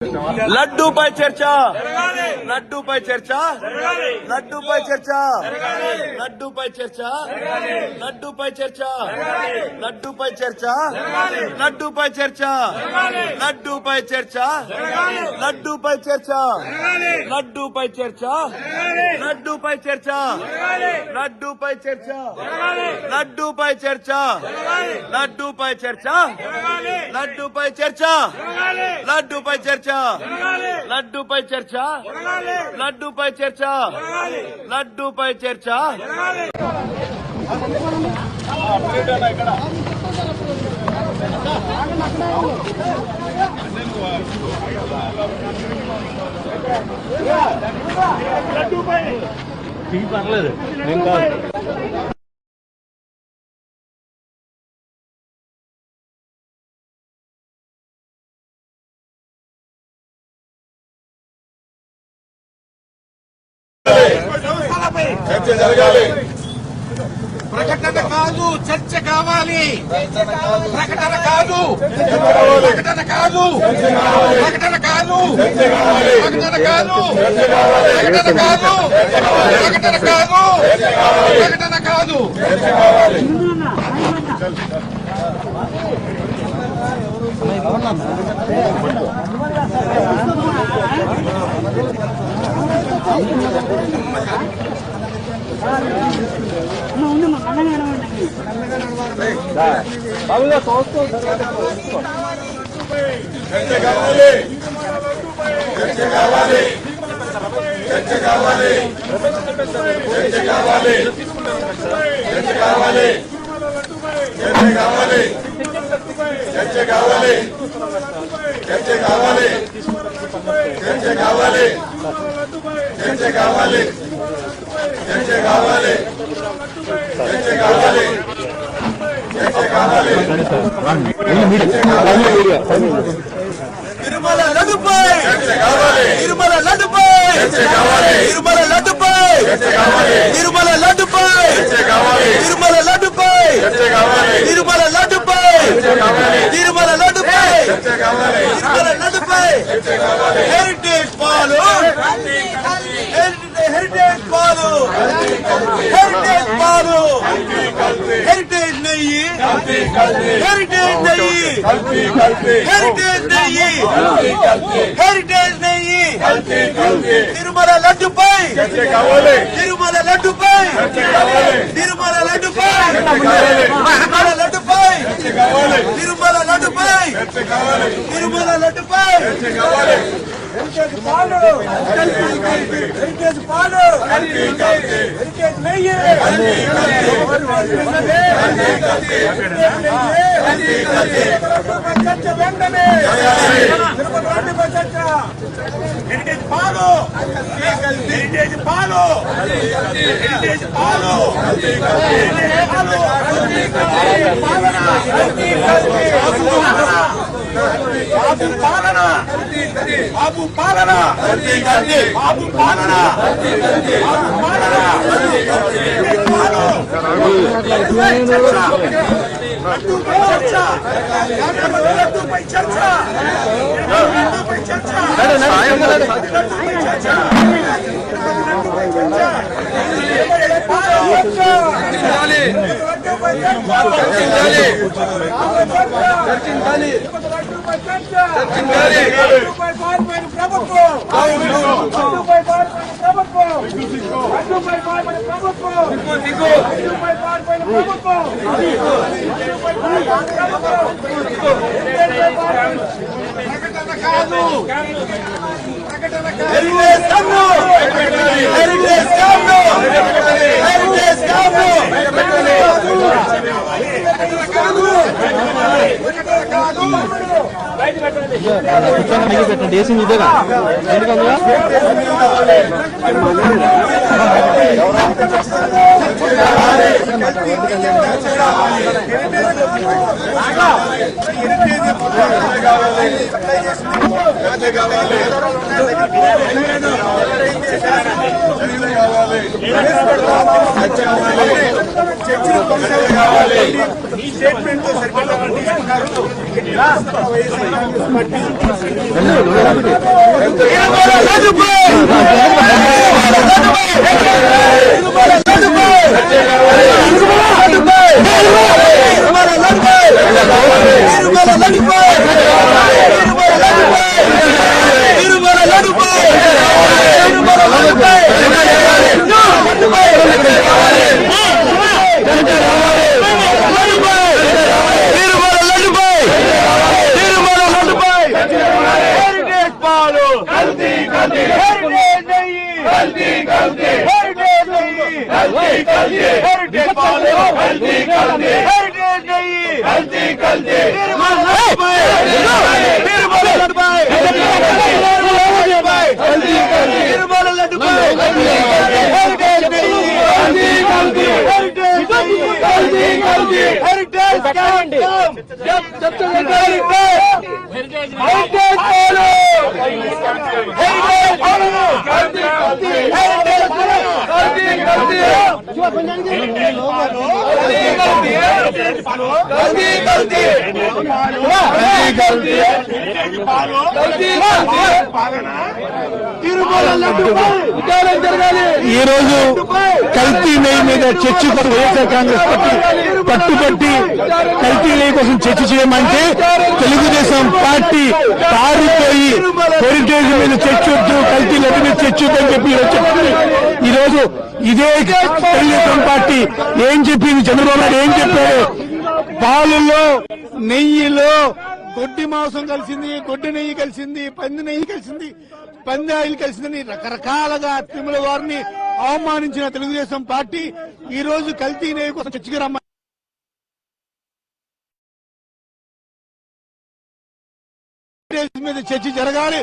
లడ్డూపై చర్చ లడ్డూపై చర్చ లడ్డూపై చర్చ లడ్డూపై చర్చ లడ్డూపై చర్చ లడ్డూపై చర్చ లడ్డూపై చర్చ లడ్డూపై చర్చ లడ్డూపై చర్చ లడ్డూపై చర్చ లడ్డూపై చర్చ లడ్డూపై చర్చ లడ్డూపై చర్చ లడ్డూపై చర్చ లడ్డూపై చర్చ లడ్డూపై చర్చ లడ్డూపై చర్చ లడ్డూపై చర్చ లడ్డూపై చర్చ పర్లేదు ఏం కాదు. చర్చ జరగాలి. ప్రకటన కాదు చర్చ కావాలి. ప్రకటన కాదు ప్రకటన కాదు ప్రకటన కాదు ప్రకటన కాదు ప్రకటన కాదు ప్రకటన కాదు ప్రకటన కాదు. బాబుగా చూస్తూ చర్చ కావాలి. చర్చ కావాలి. చర్చ కావాలి. చర్చ కావాలి. చర్చ కావాలి. చర్చ కావాలి. చర్చ కావాలి. చర్చ కావాలి. చర్చ కావాలి. చర్చ కావాలి. చర్చ కావాలి. చర్చ కావాలి. చర్చ కావాలి. తిరుమల లడ్డుపై చర్చ కావాలి. తిరుమల లడ్డుపై చర్చ కావాలి. తిరుమల లడ్డుపై చర్చ కావాలి. తిరుమల లడ్డుపై చర్చ కావాలి. తిరుమల లడ్డుపై చర్చ కావాలి. తిరుమల లడ్డుపై చర్చ కావాలి. తిరుమల లడ్డుపై చర్చ కావాలి. తిరుమల లడ్డుపై చర్చ కావాలి. హెరిటేజ్ పాలు హెరిటేజ్ పాలు హెరిటేజ్ పాలు హెరిటేజ్ నెయ్యి హెరిటేజ్ నెయ్యి హెరిటేజ్ నెయ్యి హెరిటేజ్ నెయ్యి తిరుమల లడ్డుపై చర్చ కావాలి. తిరుమల లడ్డుపై చర్చ కావాలి. తిరుమల లడ్డుపై కావాలి. తిరుమల లడ్డుపై చర్చ కావాలి. తిరుమల లడ్డుపై చర్చ కావాలి. తిరుమల లడ్డుపై చర్చ కావాలి. హెరిటేజ్ పాలు హెరిటేజ్ పాలు హెరిటేజ్ నెయ్యి చర్చ వెంటనే తిరుమల లడ్డుపై చర్చ హెరిటేజ్ పాలు హెరిటేజ్ పాలు హెరిటేజ్ పాలు బాబు పాలన బాబు పాలన బాబు పాలన లడ్డూపై చర్చ లడ్డూపై చర్చ ప్రకటన కాదు ప్రకటన కాదు హెరిటేజ్ కాదు హెరిటేజ్ కాదు పెట్టండి ఏసీ ఇదేగా ఎందుకంటే కావాలి. చర్చలు కొనసాగాలి. ఈ స్టేట్మెంట్ తో సరిపెట్టాలని తీసుకున్నారు. వైఎస్ఆర్ కాంగ్రెస్ పార్టీ ఈ రోజు కల్తీ నెయ్యి మీద చర్చ కోసం వైఎస్ఆర్ కాంగ్రెస్ పార్టీ పట్టుబట్టి కల్తీ నెయ్యి కోసం చర్చ చేయమంటే తెలుగుదేశం పార్టీ పారిపోయి హెరిటేజ్ మీద చర్చ వద్దు, కల్తీ నెయ్యి మీద చర్చ వద్దని చెప్పి చెప్తుంది. ఈ రోజు ఇదే తెలుగుదేశం పార్టీ ఏం చెప్పింది, చంద్రబాబు నాయుడు ఏం చెప్పాడు, పాలులో నెయ్యిలో గొడ్డి మాంసం కలిసింది, గొడ్డి నెయ్యి కలిసింది, పంది నెయ్యి కలిసింది, పంది ఆయిల్ కలిసిందని రకరకాలుగా తిరుమల వారిని అవమానించిన తెలుగుదేశం పార్టీ ఈ రోజు కల్తీ నెయ్యి కోసం చర్చకి రమ్మ మీద చర్చ జరగాలి.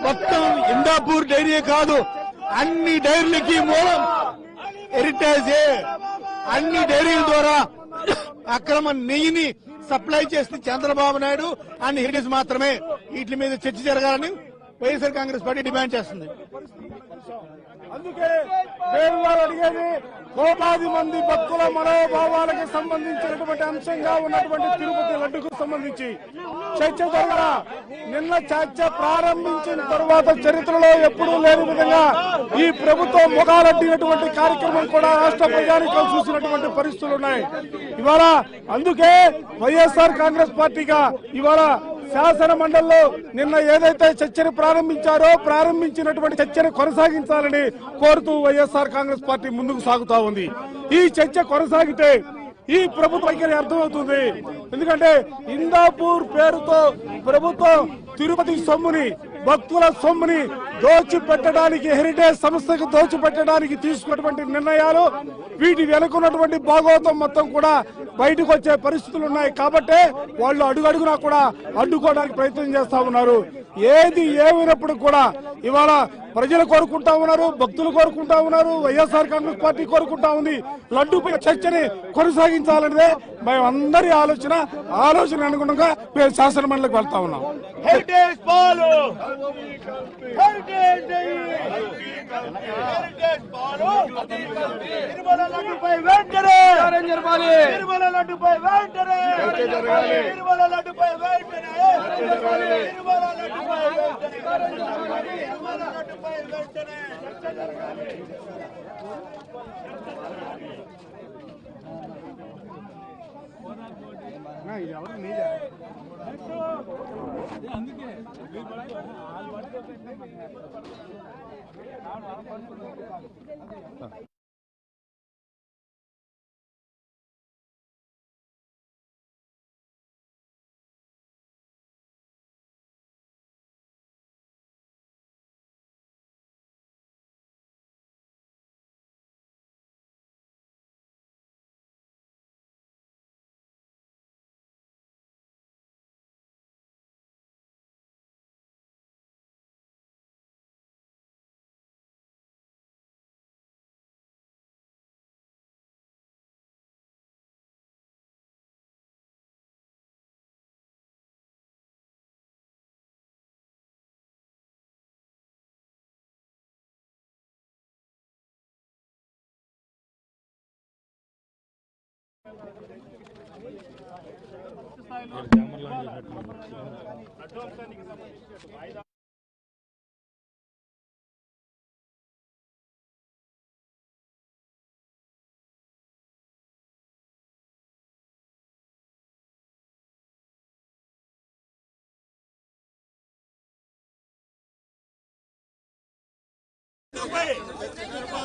మొత్తం ఇందాపూర్ డైరీ కాదు, అన్ని డైరీలకి మూలం హెరిటేజే. అన్ని డైరీల ద్వారా అక్రమ నెయ్యిని సప్లై చేస్తుంది చంద్రబాబు నాయుడు అండ్ హెరిటేజ్ మాత్రమే. వీటి మీద చర్చ జరగాలని వైఎస్ఆర్ కాంగ్రెస్ పార్టీ డిమాండ్ చేస్తుంది. అందుకే వేరు వారు అడిగేది కోటాది మంది భక్తుల మనోభావాలకు సంబంధించినటువంటి అంశంగా ఉన్నటువంటి తిరుపతి లడ్డుకు సంబంధించి చర్చ జరగల. నిన్న చర్చ ప్రారంభించిన తరువాత చరిత్రలో ఎప్పుడూ లేని విధంగా ఈ ప్రభుత్వం ముఖాలడ్డినటువంటి కార్యక్రమం కూడా రాష్ట్ర ప్రజానికలు చూసినటువంటి పరిస్థితులు ఉన్నాయి ఇవాళ. అందుకే వైఎస్ఆర్ కాంగ్రెస్ పార్టీగా ఇవాళ శాసన మండలిలో నిన్న ఏదైతే చర్చను ప్రారంభించినటువంటి చర్చను కొనసాగించాలని కోరుతూ వైఎస్ఆర్ కాంగ్రెస్ పార్టీ ముందుకు సాగుతా ఉంది. ఈ చర్చ కొనసాగితే ఈ ప్రభుత్వ వైఖరి అర్థమవుతుంది. ఎందుకంటే ఇందాపూర్ పేరుతో ప్రభుత్వం తిరుపతి సొమ్ముని, భక్తుల సొమ్ముని దోచిపెట్టడానికి, హెరిటేజ్ సంస్థకు దోచిపెట్టడానికి తీసుకున్నటువంటి నిర్ణయాలు, వీటి వెనుకున్నటువంటి భాగవతం మొత్తం కూడా బయటకు వచ్చే పరిస్థితులు ఉన్నాయి. కాబట్టే వాళ్ళు అడుగడుగునా కూడా అడ్డుకోవడానికి ప్రయత్నం చేస్తా ఉన్నారు. ఏది ఏమైనప్పుడు కూడా ఇవాళ ప్రజలు కోరుకుంటా ఉన్నారు, భక్తులు కోరుకుంటా ఉన్నారు, వైఎస్ఆర్ కాంగ్రెస్ పార్టీ కోరుకుంటా ఉంది. లడ్డూపై చర్చని కొనసాగించాలనేదే మేమందరి ఆలోచన అనుగుణంగా మేము శాసన మండలికి వెళ్తా ఉన్నాం. హెరిటేజ్ పాలు, తిరుమల లడ్డుపై వెంటనే, తిరుమల లడ్డుపై వెంటనే, తిరుమల లడ్డుపై వెంటనే, తిరుమల లడ్డుపై వెంటనే. ఎవరు నీదే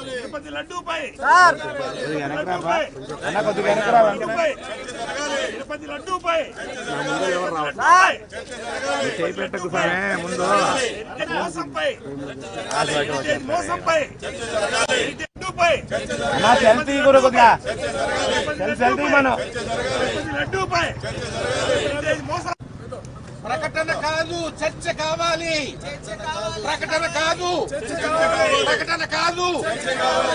తిరుపతి లడ్డూపై తిరుపతి లడ్డూపై చేపెట్టకు సరే ముందు మోసంపై మోసంపై లడ్డూపై సెల్ఫీ కొడుకుందా సెల్ఫీ మనం లడ్డూపై మోసం. ప్రకటన కాదు చర్చ కావాలి. ప్రకటన కాదు ప్రకటన కాదు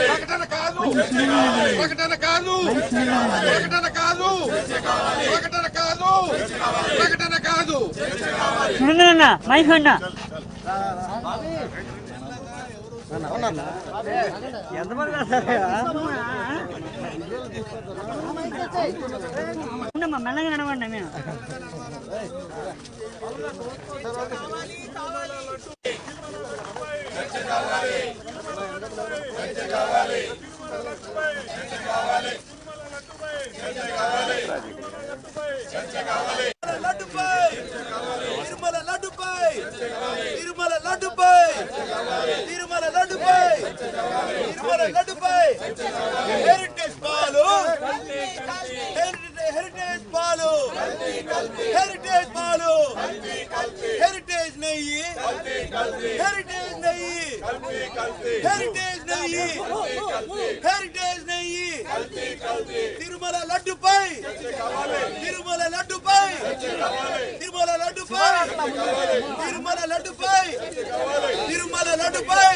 ప్రకటన కాదు ప్రకటన కాదు ప్రకటన కాదు ప్రకటన కాదు ప్రకటన కాదు. మైక్ అన్నా మెల్లగా నడవండి మేము. తిరుమల లడ్డుపై తిరుమల లడ్డుపై తిరుమల లడ్డుపై తిరుమల లడ్డుపై హెరిటేజ్ పాలు హెరిటేజ్ పాలు హెరిటేజ్ పాలు హెరిటేజ్ నెయ్యి హెరిటేజ్ నెయ్యి హెరిటేజ్ నెయ్యి హెరిటేజ్ నెయ్యి తిరుమల లడ్డుపై తిరుమల లడ్డుపై తిరుమల లడ్డుపై తిరుమల లడ్డుపై తిరుమల లడ్డుపై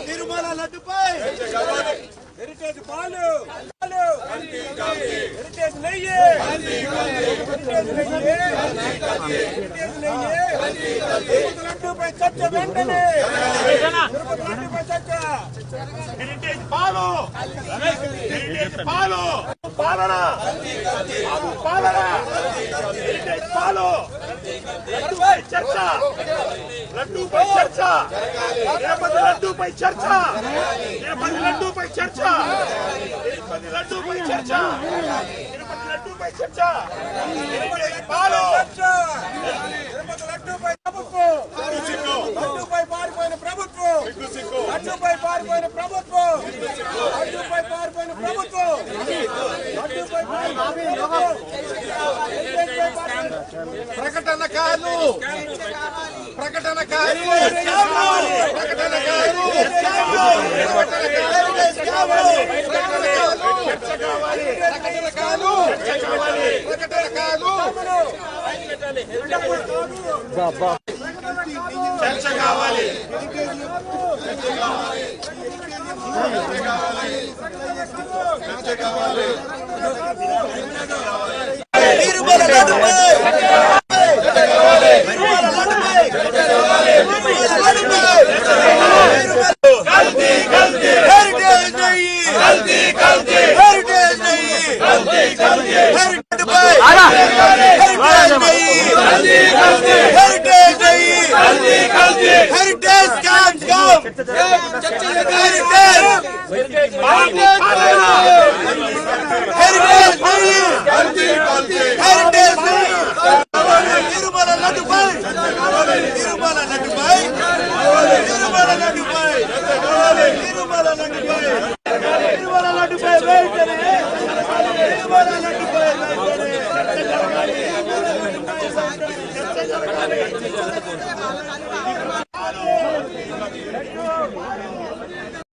తిరుమల లడ్డుపై హెరిటేజ్ పాలు హెరిటేజ్ నెయ్యి హెరిటేజ్ నెయ్యి హెరిటేజ్ నెయ్యి తిరుపతి లడ్డుపై చర్చ వెంటనే తిరుపతి లడ్డుపై చర్చ హెరిటేజ్ పాలు హెరిటేజ్ పాలు పాలన పాలన హెరిటేజ్ పాలు లడ్డుపై చర్చ లడ్డుపై చర్చ తిరుపతి లడ్డుపై చర్చ తిరుపతి లడ్డుపై చర్చ తిరుపతి లడ్డుపై చర్చ తిరుపతి లడ్డుపై చర్చ హెరిటేజ్ పాలు తిరుపతి లడ్డుపై ప్రభుత్వం లడ్డుపై పారిపోయిన ప్రభుత్వం లడ్డుపై పారిపోయిన ప్రభుత్వం లడ్డుపై పారిపోయిన ప్రభుత్వం లడ్డుపై పారిపోయిన ప్రభుత్వం. ప్రకటన కాదు ప్రకటన కాదు ప్రకటన కాదు ప్రకటన కాదు ప్రకటన కాదు చర్చ కావాలి. తిరుమల లడ్డుపై తిరుమల లడ్డుపై హెరిటేజ్ నెయ్యి హెరిటేజ్ నెయ్యి హెరిటేజ్ హెరిటేజ్ నెయ్యి heritage cans come heritage heritage నెయ్యి హెరిటేజ్ నెయ్యి తిరుమల లడ్డుపై తిరుమల లడ్డుపై తిరుమల లడ్డుపై తిరుమల లడ్డుపై తిరుమల లడ్డుపై వెంటనే తిరుమల లడ్డుపై వెంటనే